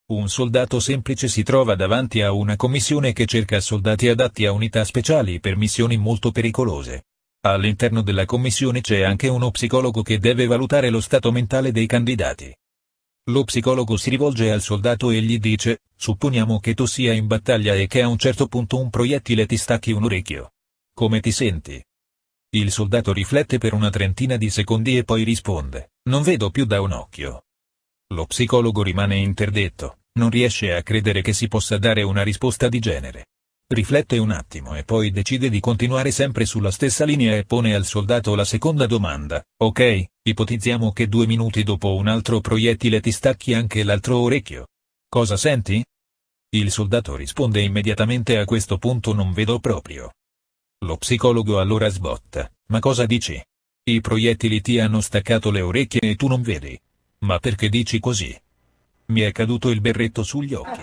Un soldato semplice si trova davanti a una commissione che cerca soldati adatti a unità speciali per missioni molto pericolose. All'interno della commissione c'è anche uno psicologo che deve valutare lo stato mentale dei candidati. Lo psicologo si rivolge al soldato e gli dice: supponiamo che tu sia in battaglia e che a un certo punto un proiettile ti stacchi un orecchio. Come ti senti? Il soldato riflette per una trentina di secondi e poi risponde: non vedo più da un occhio. Lo psicologo rimane interdetto, non riesce a credere che si possa dare una risposta di genere. Riflette un attimo e poi decide di continuare sempre sulla stessa linea e pone al soldato la seconda domanda: ok, ipotizziamo che 2 minuti dopo un altro proiettile ti stacchi anche l'altro orecchio. Cosa senti? Il soldato risponde immediatamente: a questo punto non vedo proprio. Lo psicologo allora sbotta: ma cosa dici? I proiettili ti hanno staccato le orecchie e tu non vedi. Ma perché dici così? Mi è caduto il berretto sugli occhi.